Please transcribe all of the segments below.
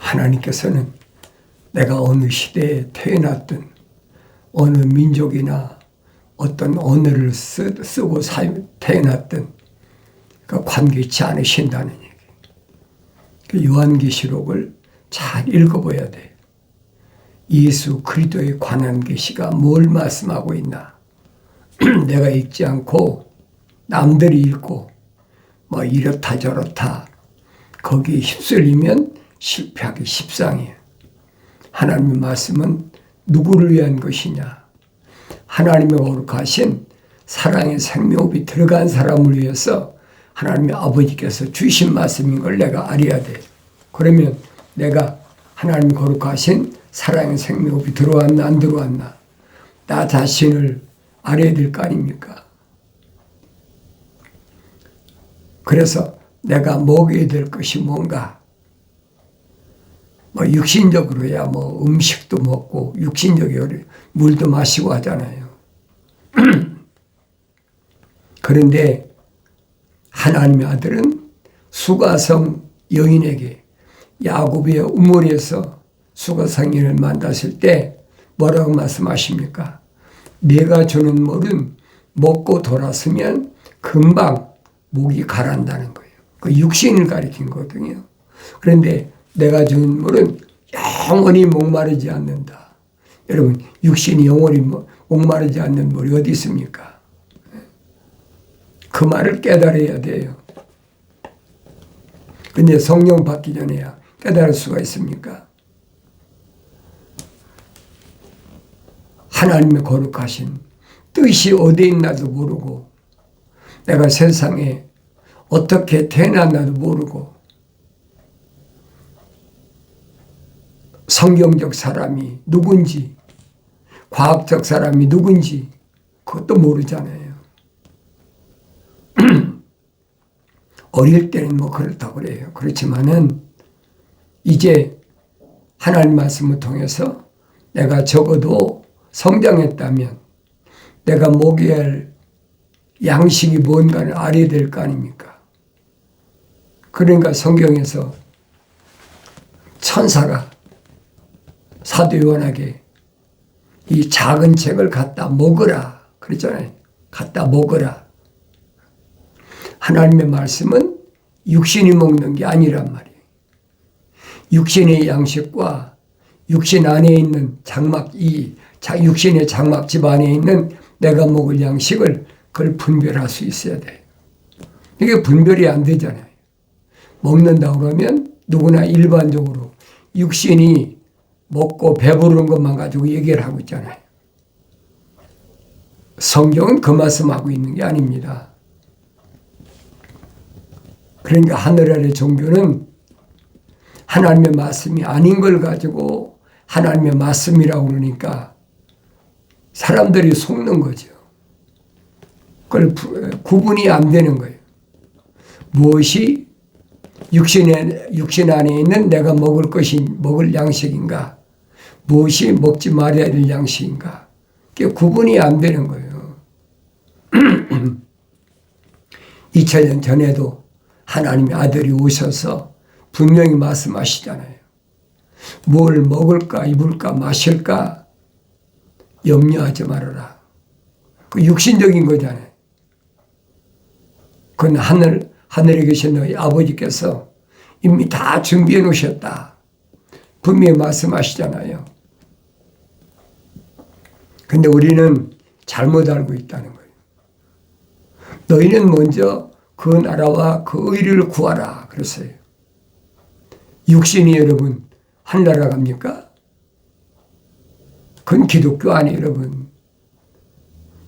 하나님께서는 내가 어느 시대에 태어났든 어느 민족이나 어떤 언어를 쓰고 태어났든 관계치 않으신다는 얘기. 그 요한계시록을 잘 읽어봐야 돼. 예수 그리스도에 관한 계시가 뭘 말씀하고 있나. 내가 읽지 않고 남들이 읽고 뭐 이렇다 저렇다 거기에 휩쓸리면 실패하기 십상이에요. 하나님의 말씀은 누구를 위한 것이냐. 하나님의 거룩하신 사랑의 생명이 들어간 사람을 위해서 하나님의 아버지께서 주신 말씀인 걸 내가 알아야 돼. 그러면 내가 하나님의 거룩하신 사랑의 생명이 들어왔나 안 들어왔나 나 자신을 알아야 될 거 아닙니까? 그래서 내가 먹어야 될 것이 뭔가 뭐 육신적으로야 뭐 음식도 먹고 육신적으로 물도 마시고 하잖아요. 그런데 하나님의 아들은 수가성 여인에게 야곱의 우물에서 수가성 여인을 만났을 때 뭐라고 말씀하십니까? 내가 주는 물은 먹고 돌았으면 금방 목이 가라앉다는 거예요. 그 육신을 가리킨 거거든요. 그런데 내가 주는 물은 영원히 목마르지 않는다. 여러분 육신이 영원히 목마르지 않는 물이 어디 있습니까? 그 말을 깨달아야 돼요. 근데 성령 받기 전에야 깨달을 수가 있습니까? 하나님의 거룩하신 뜻이 어디 있나도 모르고 내가 세상에 어떻게 태어났나도 모르고 성경적 사람이 누군지 과학적 사람이 누군지 그것도 모르잖아요. 어릴 때는 뭐 그렇다고 그래요. 그렇지만은 이제 하나님 말씀을 통해서 내가 적어도 성장했다면 내가 먹여야 할 양식이 뭔가를 알아야 될 거 아닙니까? 그러니까 성경에서 천사가 사도 요한에게 이 작은 책을 갖다 먹으라 그랬잖아요. 갖다 먹으라. 하나님의 말씀은 육신이 먹는 게 아니란 말이에요. 육신의 양식과 육신 안에 있는 장막, 육신의 장막집 안에 있는 내가 먹을 양식을 그걸 분별할 수 있어야 돼요. 이게 분별이 안 되잖아요. 먹는다 그러면 누구나 일반적으로 육신이 먹고 배부르는 것만 가지고 얘기를 하고 있잖아요. 성경은 그 말씀하고 있는 게 아닙니다. 그러니까 하늘 아래 종교는 하나님의 말씀이 아닌 걸 가지고 하나님의 말씀이라고 그러니까 사람들이 속는 거죠. 그걸 구분이 안 되는 거예요. 무엇이 육신 안에 있는 내가 먹을 양식인가? 무엇이 먹지 말아야 될 양식인가? 그게 구분이 안 되는 거예요. 2000년 전에도 하나님의 아들이 오셔서 분명히 말씀하시잖아요. 뭘 먹을까, 입을까, 마실까 염려하지 말아라. 그 육신적인 거잖아요. 그건 하늘에 계신 너희 아버지께서 이미 다 준비해 놓으셨다. 분명히 말씀하시잖아요. 근데 우리는 잘못 알고 있다는 거예요. 너희는 먼저 그 나라와 그 의를 구하라 그랬어요. 육신이 여러분 하늘나라 갑니까? 그건 기독교 아니에요, 여러분.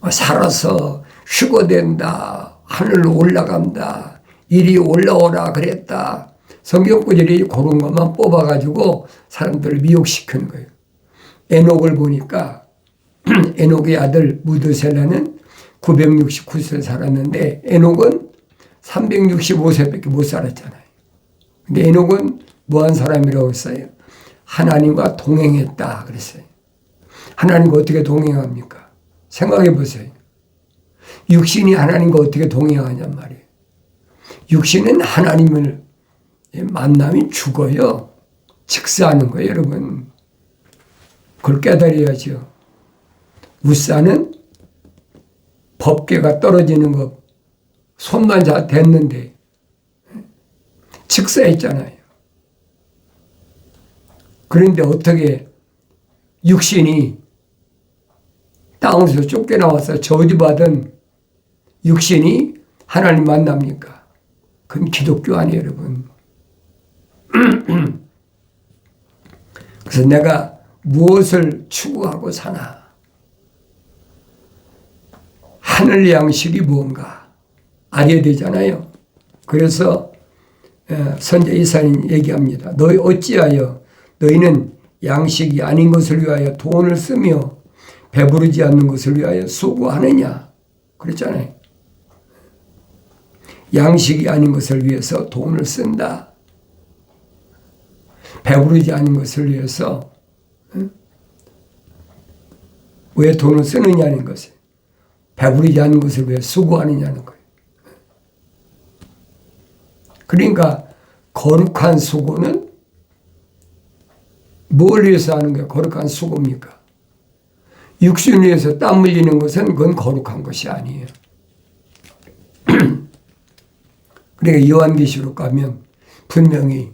살아서 휴거된다. 하늘로 올라간다. 이리 올라오라 그랬다. 성경구절이 그런 것만 뽑아가지고 사람들을 미혹시키는 거예요. 에녹을 보니까 에녹의 아들 무드셀라는 969세 살았는데 에녹은 365세밖에 못 살았잖아요. 근데 에녹은 뭐한 사람이라고 했어요? 하나님과 동행했다 그랬어요. 하나님과 어떻게 동행합니까? 생각해 보세요. 육신이 하나님과 어떻게 동행하냔 말이에요. 육신은 하나님을 만나면 죽어요. 직사하는 거예요, 여러분. 그걸 깨달아야죠. 우사는 법계가 떨어지는 것, 손만 잘 댔는데 직사했잖아요. 그런데 어떻게 육신이 땅에서 쫓겨나와서 저주받은 육신이 하나님 만납니까? 그건 기독교 아니에요, 여러분. 그래서 내가 무엇을 추구하고 사나? 하늘 양식이 뭔가 알아야 되잖아요. 그래서 선자 이사야는 얘기합니다. 너희 어찌하여 너희는 양식이 아닌 것을 위하여 돈을 쓰며 배부르지 않는 것을 위하여 수고하느냐? 그랬잖아요. 양식이 아닌 것을 위해서 돈을 쓴다. 배부르지 않은 것을 위해서 왜 돈을 쓰느냐는 것을, 배부르지 않은 것을 왜 수고하느냐는 거예요. 그러니까 거룩한 수고는 뭘 위해서 하는 거예요? 거룩한 수고입니까? 육신을 위해서 땀 흘리는 것은 그건 거룩한 것이 아니에요. 그러니까 요한계시록 가면 분명히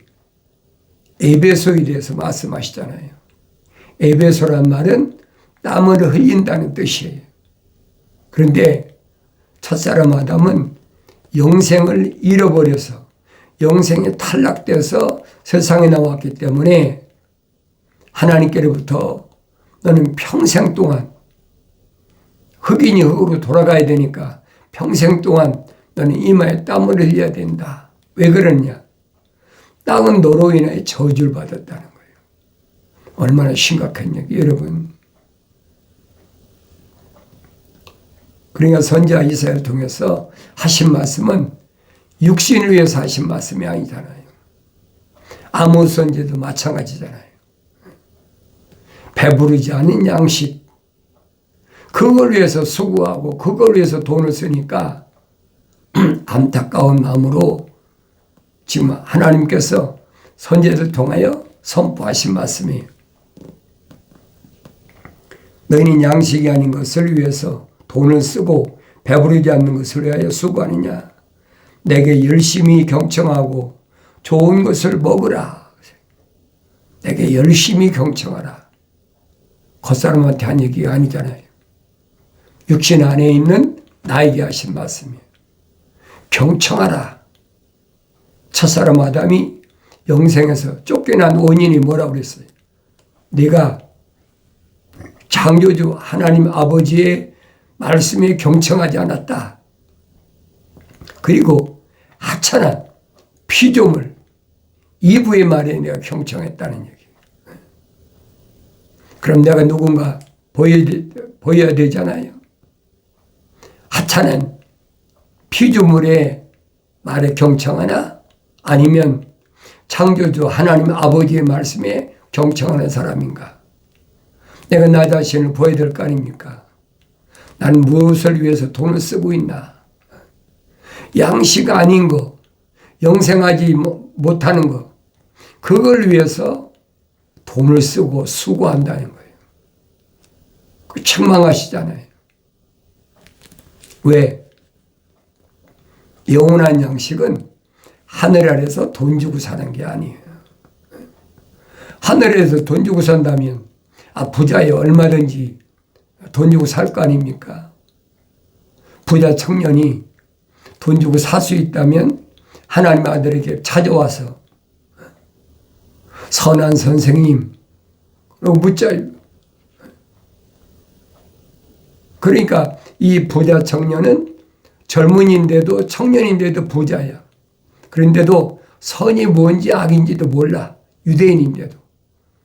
에베소에 대해서 말씀하시잖아요. 에베소란 말은 땀을 흘린다는 뜻이에요. 그런데 첫사람 아담은 영생을 잃어버려서 영생에 탈락돼서 세상에 나왔기 때문에 하나님께로부터 너는 평생 동안 흑인이 흑으로 돌아가야 되니까 평생 동안 너는 이마에 땀을 흘려야 된다. 왜 그러냐? 땅은 너로 인해 저주를 받았다는 거예요. 얼마나 심각했냐, 여러분. 그러니까 선지자 이사야를 통해서 하신 말씀은 육신을 위해서 하신 말씀이 아니잖아요. 아모스 선지자도 마찬가지잖아요. 배부르지 않은 양식, 그걸 위해서 수고하고 그걸 위해서 돈을 쓰니까 안타까운 마음으로 지금 하나님께서 선지자를 통하여 선포하신 말씀이에요. 너희는 양식이 아닌 것을 위해서 돈을 쓰고 배부르지 않는 것을 위하여 수고하느냐? 내게 열심히 경청하고 좋은 것을 먹으라. 내게 열심히 경청하라. 겉사람한테 한 얘기가 아니잖아요. 육신 안에 있는 나에게 하신 말씀이에요. 경청하라. 첫사람 아담이 영생에서 쫓겨난 원인이 뭐라고 그랬어요? 네가 창조주 하나님 아버지의 말씀에 경청하지 않았다. 그리고 하찮은 피조물 이브의 말에 내가 경청했다는 얘기. 그럼 내가 누군가 보여야 되잖아요. 하찮은 피조물의 말에 경청하나? 아니면 창조주 하나님 아버지의 말씀에 경청하는 사람인가? 내가 나 자신을 보여야 될 거 아닙니까? 나는 무엇을 위해서 돈을 쓰고 있나? 양식 아닌 거, 영생하지 못하는 거, 그걸 위해서 돈을 쓰고 수고한다는 거예요. 그 책망하시잖아요. 왜? 영원한 양식은 하늘 아래서 돈 주고 사는 게 아니에요. 하늘에서 돈 주고 산다면 부자에 얼마든지 돈 주고 살 거 아닙니까? 부자 청년이 돈 주고 살 수 있다면 하나님 아들에게 찾아와서 선한 선생님 그리고 묻자. 그러니까 이 부자 청년은 젊은인데도 청년인데도 부자야. 그런데도 선이 뭔지 악인지도 몰라. 유대인인데도.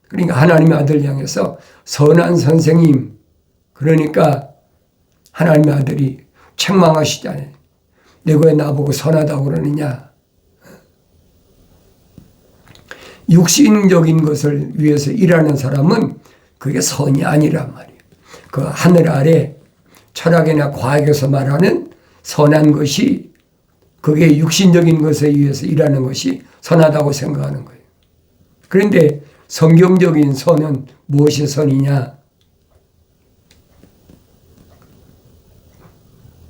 그러니까 하나님의 아들 향해서 선한 선생님, 그러니까 하나님의 아들이 책망하시잖아요. 내가 왜 나보고 선하다고 그러느냐. 육신적인 것을 위해서 일하는 사람은 그게 선이 아니란 말이에요. 그 하늘 아래 철학이나 과학에서 말하는 선한 것이 그게 육신적인 것에 의해서 일하는 것이 선하다고 생각하는 거예요. 그런데 성경적인 선은 무엇이 선이냐?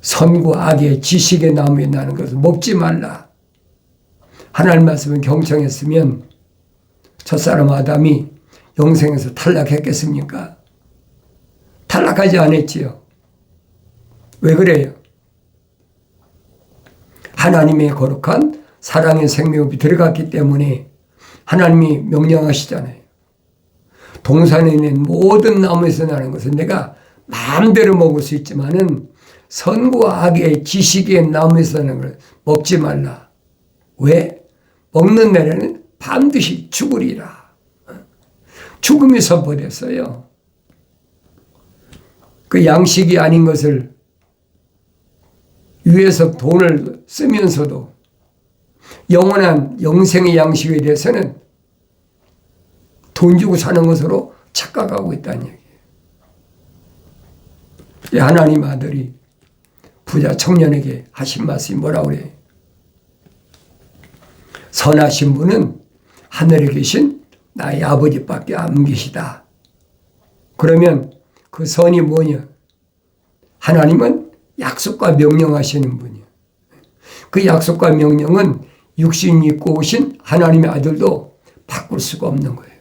선과 악의 지식의 나무에 나는 것을 먹지 말라. 하나님 말씀을 경청했으면 첫사람 아담이 영생에서 탈락했겠습니까? 탈락하지 않았지요. 왜 그래요? 하나님의 거룩한 사랑의 생명이 들어갔기 때문에 하나님이 명령하시잖아요. 동산에 있는 모든 나무에서 나는 것은 내가 마음대로 먹을 수 있지만은 선과 악의 지식의 나무에서 나는 걸 먹지 말라. 왜? 먹는 날에는 반드시 죽으리라. 죽음이 선포됐어요. 그 양식이 아닌 것을 위해서 돈을 쓰면서도 영원한 영생의 양식에 대해서는 돈 주고 사는 것으로 착각하고 있다는 얘기예요. 하나님 아들이 부자 청년에게 하신 말씀이 뭐라고 그래요? 선하신 분은 하늘에 계신 나의 아버지밖에 안 계시다. 그러면 그 선이 뭐냐? 하나님은 약속과 명령하시는 분이에요. 그 약속과 명령은 육신이 입고 오신 하나님의 아들도 바꿀 수가 없는 거예요.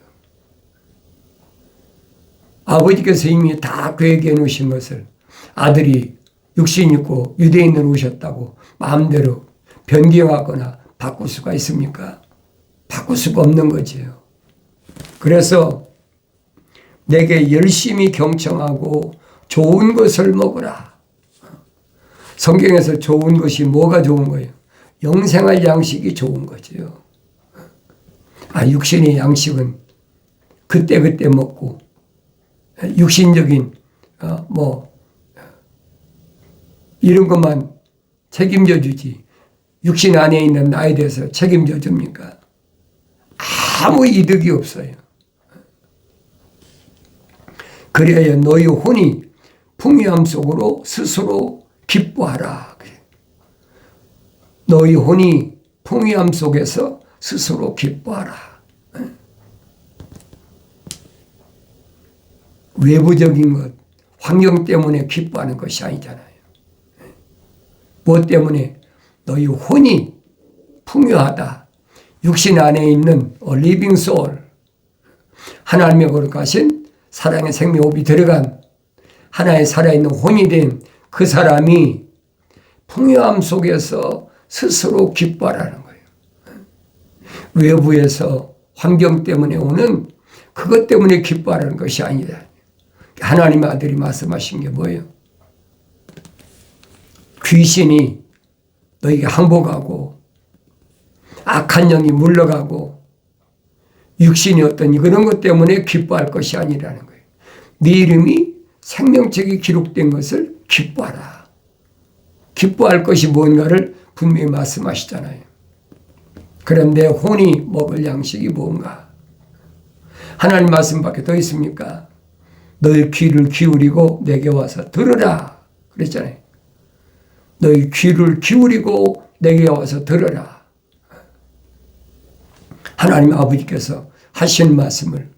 아버지께서 이미 다 계획해 놓으신 것을 아들이 육신 입고 유대인으로 오셨다고 마음대로 변경하거나 바꿀 수가 있습니까? 바꿀 수가 없는 거지요. 그래서 내게 열심히 경청하고 좋은 것을 먹으라. 성경에서 좋은 것이 뭐가 좋은 거예요? 영생할 양식이 좋은 거지요. 육신의 양식은 그때그때 먹고 육신적인 이런 것만 책임져 주지 육신 안에 있는 나에 대해서 책임져 줍니까? 아무 이득이 없어요. 그래야 너희 혼이 풍요함 속으로 스스로 기뻐하라. 너희 혼이 풍요함 속에서 스스로 기뻐하라. 외부적인 것, 환경 때문에 기뻐하는 것이 아니잖아요. 무엇 때문에? 너희 혼이 풍요하다. 육신 안에 있는 living soul, 하나님의 거룩하신 사랑의 생명호흡이 들어간 하나의 살아있는 혼이 된 그 사람이 풍요함 속에서 스스로 기뻐하라는 거예요. 외부에서 환경 때문에 오는 그것 때문에 기뻐하라는 것이 아니다. 하나님의 아들이 말씀하신 게 뭐예요? 귀신이 너에게 항복하고 악한 영이 물러가고 육신이 어떤 그런 것 때문에 기뻐할 것이 아니라는 거예요. 네 이름이 생명책에 기록된 것을 기뻐하라. 기뻐할 것이 뭔가를 분명히 말씀하시잖아요. 그럼 내 혼이 먹을 양식이 뭔가? 하나님 말씀밖에 더 있습니까? 너희 귀를 기울이고 내게 와서 들으라. 그랬잖아요. 너희 귀를 기울이고 내게 와서 들으라. 하나님 아버지께서 하신 말씀을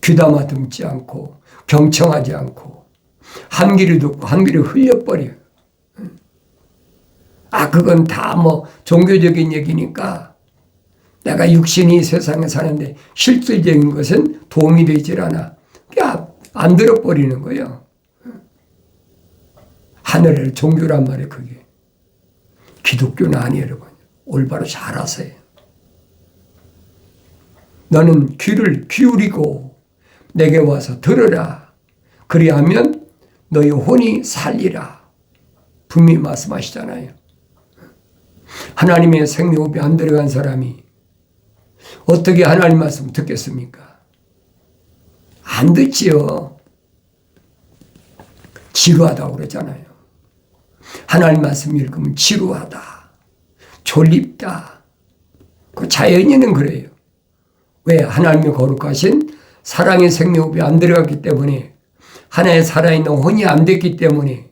귀담아 듣지 않고 경청하지 않고 한 귀를 듣고 한 귀를 흘려버려요. 그건 다 종교적인 얘기니까 내가 육신이 세상에 사는데 실질적인 것은 도움이 되질 않아. 안 들어버리는 거예요. 하늘의 종교란 말이에요, 그게. 기독교는 아니에요, 여러분. 올바로 잘 아세요. 너는 귀를 기울이고 내게 와서 들으라. 그리하면 너희 혼이 살리라. 분명히 말씀하시잖아요. 하나님의 생명호흡이 안 들어간 사람이 어떻게 하나님 말씀 듣겠습니까? 안 듣지요. 지루하다고 그러잖아요. 하나님 말씀 읽으면 지루하다. 졸립다. 그 자연인은 그래요. 왜? 하나님의 거룩하신 사랑의 생명호흡이 안 들어갔기 때문에 하나의 살아있는 혼이 안 됐기 때문에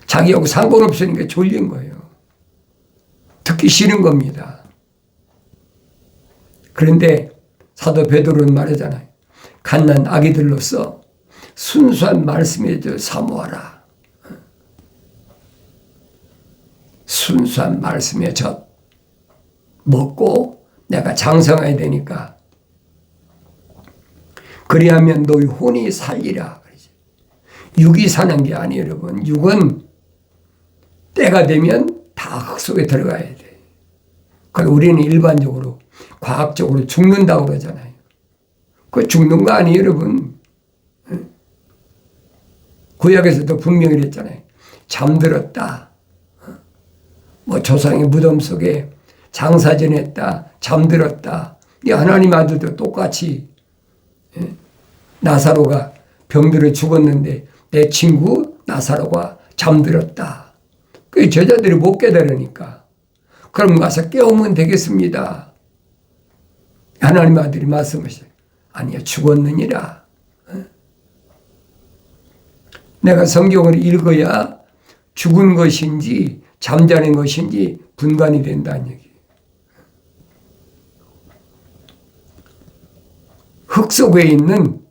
자기하고 상관없으니까 졸린 거예요. 듣기 싫은 겁니다. 그런데 사도 베드로는 말하잖아요. 갓난 아기들로서 순수한 말씀에 사모하라. 순수한 말씀에 젖 먹고 내가 장성해야 되니까 그리하면 너희 혼이 살리라. 육이 사는 게 아니에요, 여러분. 육은 때가 되면 다 흙 속에 들어가야 돼. 그래서 우리는 일반적으로 과학적으로 죽는다고 그러잖아요. 그 죽는 거 아니에요, 여러분. 구약에서도 분명히 그랬잖아요. 잠들었다. 뭐 조상의 무덤 속에 장사 지냈다. 잠들었다. 이 하나님 아들도 똑같이 나사로가 병들어 죽었는데 내 친구 나사로가 잠들었다. 그 제자들이 못 깨달으니까 그럼 가서 깨우면 되겠습니다. 하나님 아들이 말씀하시죠. 아니야, 죽었느니라. 내가 성경을 읽어야 죽은 것인지 잠자는 것인지 분간이 된다는 얘기예요. 흙 속에 있는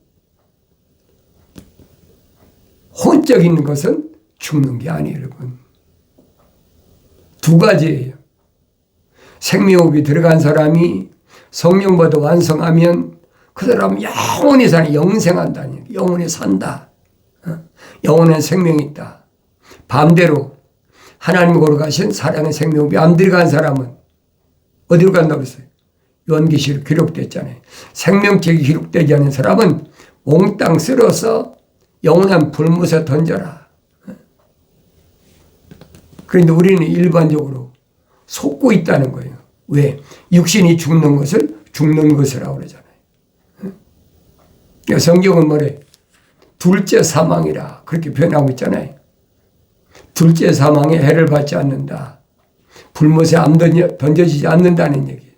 혼적인 것은 죽는 게 아니에요, 여러분. 두 가지예요. 생명호흡이 들어간 사람이 성령보다 완성하면 그 사람은 영원히 사는, 영생한다는 얘기예요. 영원히 산다. 영원한 생명이 있다. 반대로 하나님 거룩하신 사랑의 생명호흡이 안 들어간 사람은 어디로 간다고 그랬어요? 요한계시록 기록됐잖아요. 생명책이 기록되지 않은 사람은 몽땅 쓸어서 영원한 불못에 던져라. 그런데 우리는 일반적으로 속고 있다는 거예요. 왜? 육신이 죽는 것을 죽는 것이라고 그러잖아요. 성경은 뭐래? 둘째 사망이라 그렇게 표현하고 있잖아요. 둘째 사망에 해를 받지 않는다. 불못에 안 던져지지 않는다는 얘기예요.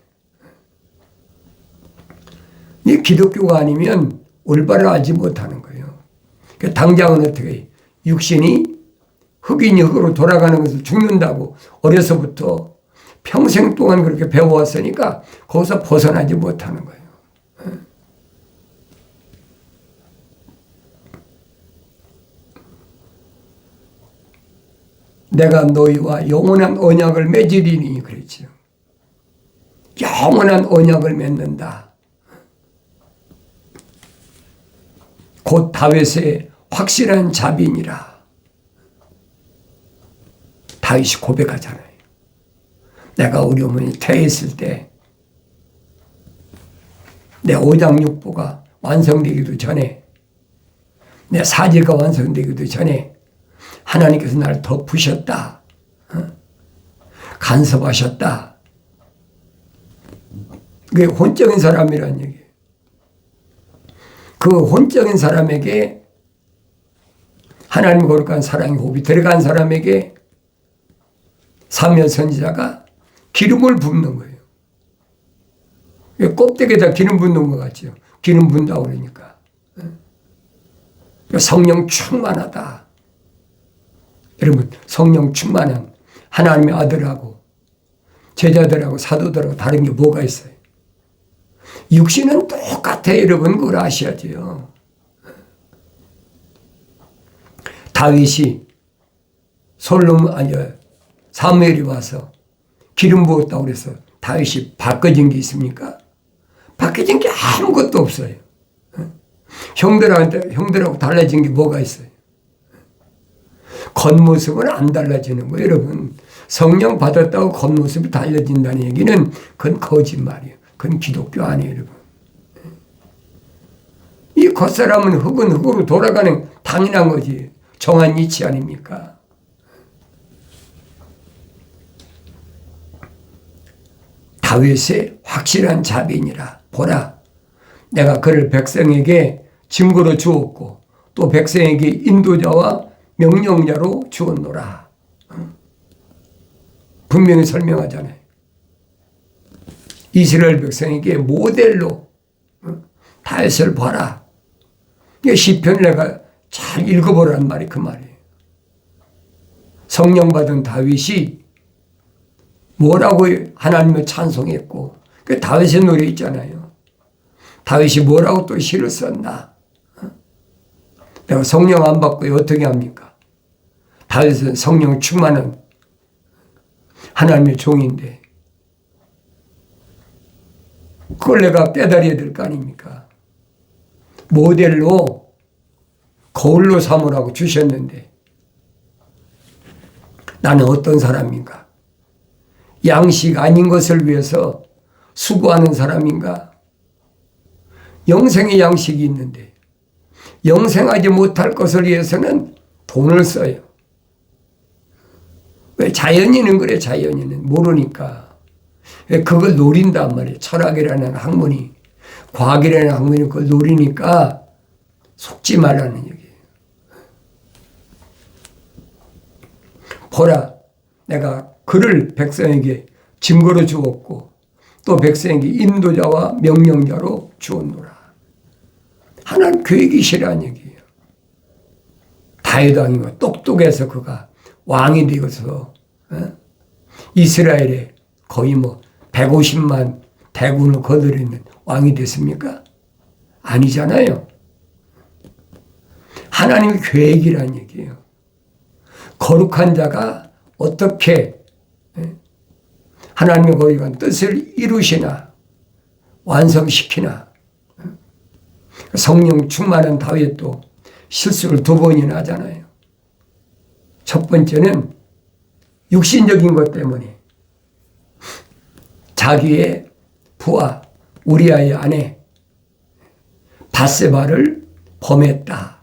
이 기독교가 아니면 올바를 알지 못하는 거예요. 당장은 어떻게 해요? 육신이 흙이니 흙으로 돌아가는 것을 죽는다고 어려서부터 평생 동안 그렇게 배워왔으니까 거기서 벗어나지 못하는 거예요. 내가 너희와 영원한 언약을 맺으리니 그랬죠. 영원한 언약을 맺는다. 곧 다윗의 확실한 자비니라. 다윗이 고백하잖아요. 내가 우리 어머니 퇴했을 때 내 오장육부가 완성되기도 전에, 내 사제가 완성되기도 전에 하나님께서 나를 덮으셨다. 간섭하셨다. 그게 혼적인 사람이라는 얘기예요. 그 혼적인 사람에게 하나님 거룩한 사랑의 호흡이 들어간 사람에게 사무엘 선지자가 기름을 붓는 거예요. 껍데기에다 기름 붓는 것 같죠. 기름 붓는다고 그러니까. 성령 충만하다. 여러분, 성령 충만한 하나님의 아들하고 제자들하고 사도들하고 다른 게 뭐가 있어요? 육신은 똑같아요. 여러분, 그걸 아셔야죠. 다윗이 사무엘이 와서 기름 부었다고 그래서 다윗이 바꿔진 게 있습니까? 바뀌어진 게 아무것도 없어요. 형들하고 달라진 게 뭐가 있어요? 겉모습은 안 달라지는 거예요, 여러분. 성령 받았다고 겉모습이 달라진다는 얘기는 그건 거짓말이에요. 그건 기독교 아니에요, 여러분. 이 겉사람은 흙은 흙으로 돌아가는 당연한 거지. 정한 이치 아닙니까? 다윗의 확실한 자비니라. 보라, 내가 그를 백성에게 증거로 주었고 또 백성에게 인도자와 명령자로 주었노라. 분명히 설명하잖아요. 이스라엘 백성에게 모델로 다윗을 봐라. 시편을 내가 잘 읽어보라는 말이 그 말이에요. 성령 받은 다윗이 뭐라고 하나님을 찬송했고 그 다윗의 노래 있잖아요. 다윗이 뭐라고 또 시를 썼나? 내가 성령 안 받고 어떻게 합니까? 다윗은 성령 충만한 하나님의 종인데 그걸 내가 깨달아야 될 거 아닙니까? 모델로 거울로 삼으라고 주셨는데 나는 어떤 사람인가? 양식 아닌 것을 위해서 수고하는 사람인가? 영생의 양식이 있는데 영생하지 못할 것을 위해서는 돈을 써요. 왜? 자연인은 그래. 자연인은 모르니까. 그걸 노린단 말이에요. 철학이라는 학문이, 과학이라는 학문이 그걸 노리니까 속지 말라는 얘기예요. 보라, 내가 그를 백성에게 증거로 주었고 또 백성에게 인도자와 명령자로 주었노라. 하나님 계획이시라는 얘기예요. 다윗 왕이 똑똑해서 그가 왕이 되어서 이스라엘에 거의 150만 대군을 거느리는 왕이 됐습니까? 아니잖아요. 하나님의 계획이라는 얘기예요. 거룩한 자가 어떻게 하나님의 거룩한 뜻을 이루시나 완성시키나. 성령 충만한 다윗도 실수를 2번이나 하잖아요. 첫 번째는 육신적인 것 때문에 자기의 부하 우리아의 아내 밧세바를 범했다.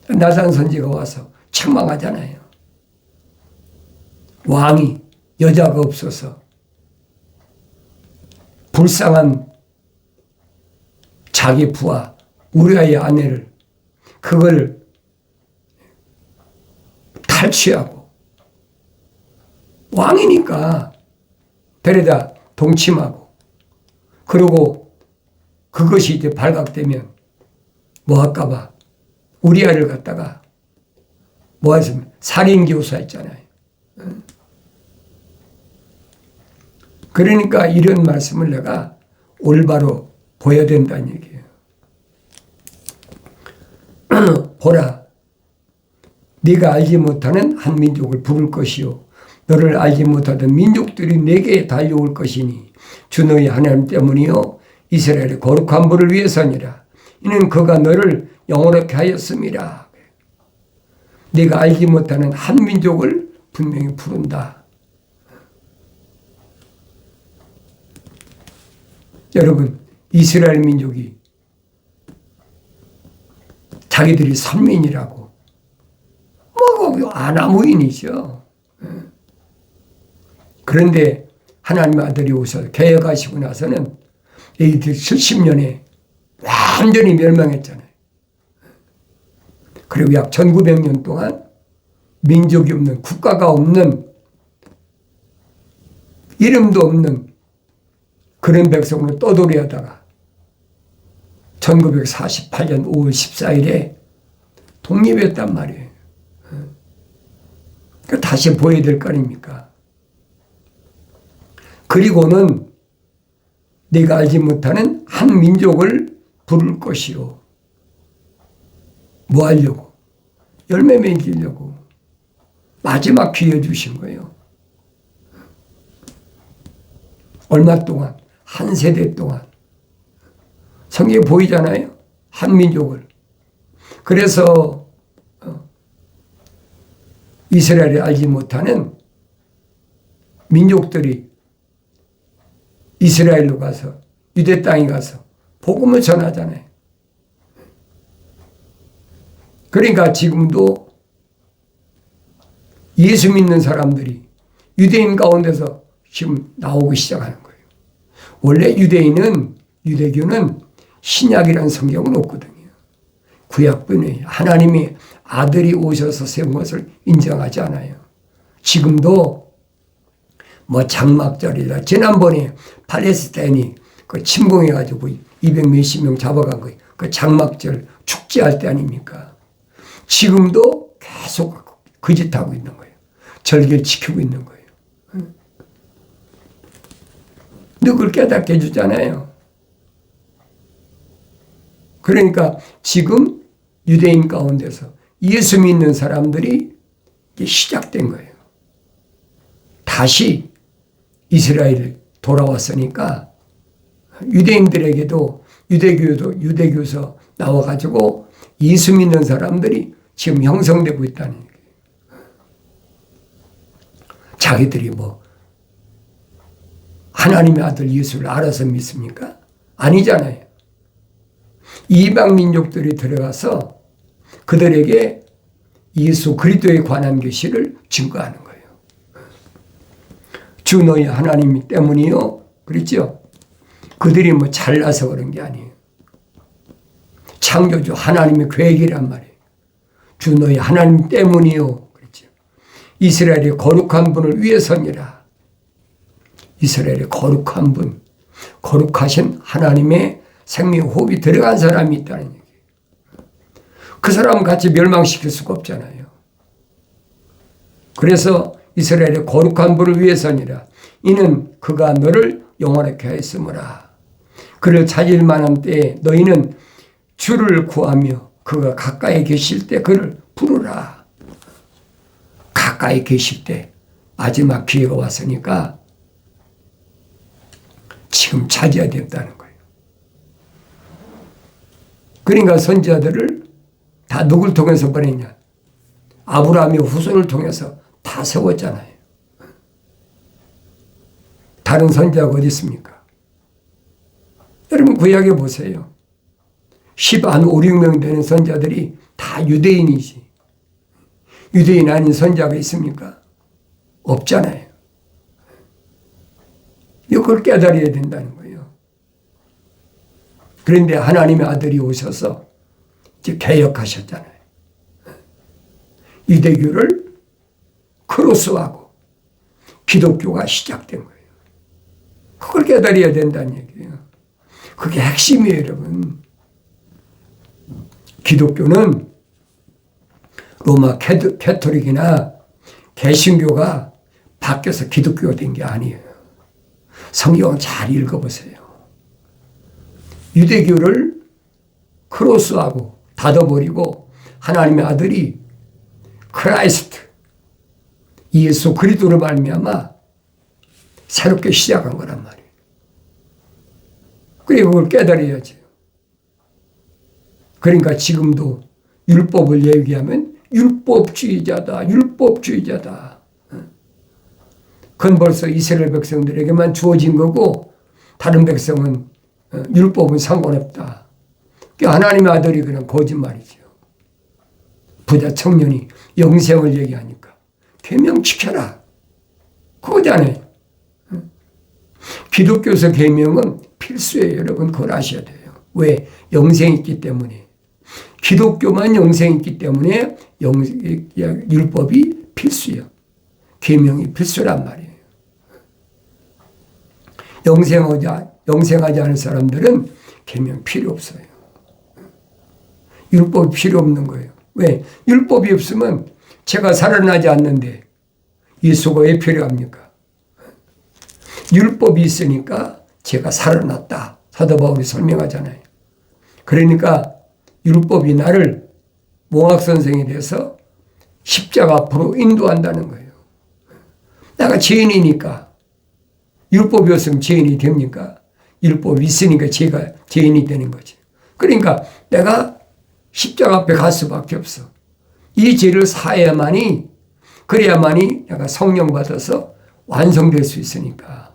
나단 선지가 와서 책망하잖아요. 왕이 여자가 없어서 불쌍한 자기 부하 우리아의 아내를 그걸 탈취하고 왕이니까 데려다 동침하고 그리고 그것이 이제 발각되면 뭐 할까봐 우리아를 갖다가 뭐 했으면 살인교사했잖아요. 그러니까 이런 말씀을 내가 올바로 보여야 된다는 얘기예요. 보라, 네가 알지 못하는 한 민족을 부를 것이요 너를 알지 못하던 민족들이 내게 달려올 것이니 주 너희 하나님 때문이요 이스라엘의 거룩한 부를 위해서니라. 이는 그가 너를 영원하게 하였음이라. 네가 알지 못하는 한 민족을 분명히 부른다. 여러분, 이스라엘 민족이 자기들이 선민이라고 뭐 아나무인이죠. 그런데 하나님의 아들이 오셔서 개혁하시고 나서는 이들 70년에 완전히 멸망했잖아요. 그리고 약 1900년 동안 민족이 없는, 국가가 없는, 이름도 없는 그런 백성으로 떠돌이 하다가 1948년 5월 14일에 독립했단 말이에요. 그러니까 다시 보여야 될 거 아닙니까? 그리고는 네가 알지 못하는 한 민족을 부를 것이요. 뭐 하려고? 열매 맺으려고. 마지막 기회 주신 거예요. 얼마 동안? 한 세대 동안. 성경에 보이잖아요. 한 민족을. 그래서 이스라엘이 알지 못하는 민족들이 이스라엘로 가서 유대 땅에 가서 복음을 전하잖아요. 그러니까 지금도 예수 믿는 사람들이 유대인 가운데서 지금 나오기 시작하는 거예요. 원래 유대교는 신약이라는 성경은 없거든요. 구약뿐이에요. 하나님이 아들이 오셔서 세운 것을 인정하지 않아요. 지금도 뭐 장막절이다. 지난번에 팔레스타인이 그 침공해가지고 200 몇십 명 잡아간 거예요. 그 장막절 축제할 때 아닙니까? 지금도 계속 그 짓 하고 있는 거예요. 절기를 지키고 있는 거예요. 그걸 깨닫게 해주잖아요. 그러니까 지금 유대인 가운데서 예수 믿는 사람들이 이제 시작된 거예요. 다시 이스라엘 돌아왔으니까 유대인들에게도 유대교에서 나와가지고 예수 믿는 사람들이 지금 형성되고 있다는 얘기예요. 자기들이 뭐 하나님의 아들 예수를 알아서 믿습니까? 아니잖아요. 이방 민족들이 들어가서 그들에게 예수 그리스도에 관한 계시를 증거하는 거예요. 주 너희 하나님 때문이요. 그렇죠? 그들이 뭐 잘나서 그런 게 아니에요. 창조주 하나님의 계획이란 말이에요. 주 너희 하나님 때문이요. 그렇죠? 이스라엘의 거룩한 분을 위해서니라. 이스라엘의 거룩한 분, 거룩하신 하나님의 생명 호흡이 들어간 사람이 있다는 얘기예요. 그 사람은 같이 멸망시킬 수가 없잖아요. 그래서 이스라엘의 거룩한 분을 위해서니라. 이는 그가 너를 영원하게 하였으므라. 그를 찾을 만한 때에 너희는 주를 구하며 그가 가까이 계실 때 그를 부르라. 가까이 계실 때 마지막 기회가 왔으니까 지금 찾아야 된다는 거예요. 그러니까 선지자들을 다 누굴 통해서 보냈냐? 아브라함의 후손을 통해서 다 세웠잖아요. 다른 선지자가 어디 있습니까? 여러분 구약에 보세요. 10한 5, 6명 되는 선지자들이 다 유대인이지. 유대인 아닌 선지자가 있습니까? 없잖아요. 이걸 깨달아야 된다는 거예요. 그런데 하나님의 아들이 오셔서 이제 개혁하셨잖아요. 유대교를 크로스하고 기독교가 시작된 거예요. 그걸 깨달아야 된다는 얘기예요. 그게 핵심이에요, 여러분. 기독교는 로마 캐토릭이나 개신교가 바뀌어서 기독교가 된 게 아니에요. 성경을 잘 읽어보세요. 유대교를 크로스하고 닫아버리고 하나님의 아들이 크라이스트 예수 그리스도로 말미암아 새롭게 시작한 거란 말이에요. 그리고 그걸 깨달아야죠. 그러니까 지금도 율법을 얘기하면 율법주의자다. 그건 벌써 이스라엘 백성들에게만 주어진 거고 다른 백성은 율법은 상관없다. 하나님의 아들이 그냥 거짓말이죠. 부자 청년이 영생을 얘기하니까 계명 지켜라. 그거잖아요. 기독교에서 계명은 필수예요. 여러분 그걸 아셔야 돼요. 왜? 영생이 있기 때문에. 기독교만 영생이 있기 때문에 율법이 필수예요. 계명이 필수란 말이에요. 영생하지 않은 사람들은 계명 필요 없어요. 율법이 필요 없는 거예요. 왜? 율법이 없으면 제가 살아나지 않는데 예수가 왜 필요합니까? 율법이 있으니까 제가 살아났다. 사도 바울이 설명하잖아요. 그러니까 율법이 나를 몽학선생이 돼서 십자가 앞으로 인도한다는 거예요. 내가 죄인이니까 율법이 없으면 죄인이 됩니까? 율법이 있으니까 제가 죄인이 되는 거지. 그러니까 내가 십자가 앞에 갈 수밖에 없어. 이 죄를 사야만이 그래야만이 내가 성령 받아서 완성될 수 있으니까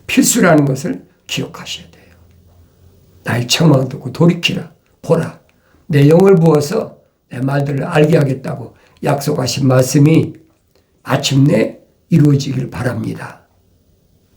필수라는 것을 기억하셔야 돼요. 나의 책망을 듣고 돌이키라. 보라. 내 영을 부어서 내 말들을 알게 하겠다고 약속하신 말씀이 마침내 이루어지길 바랍니다.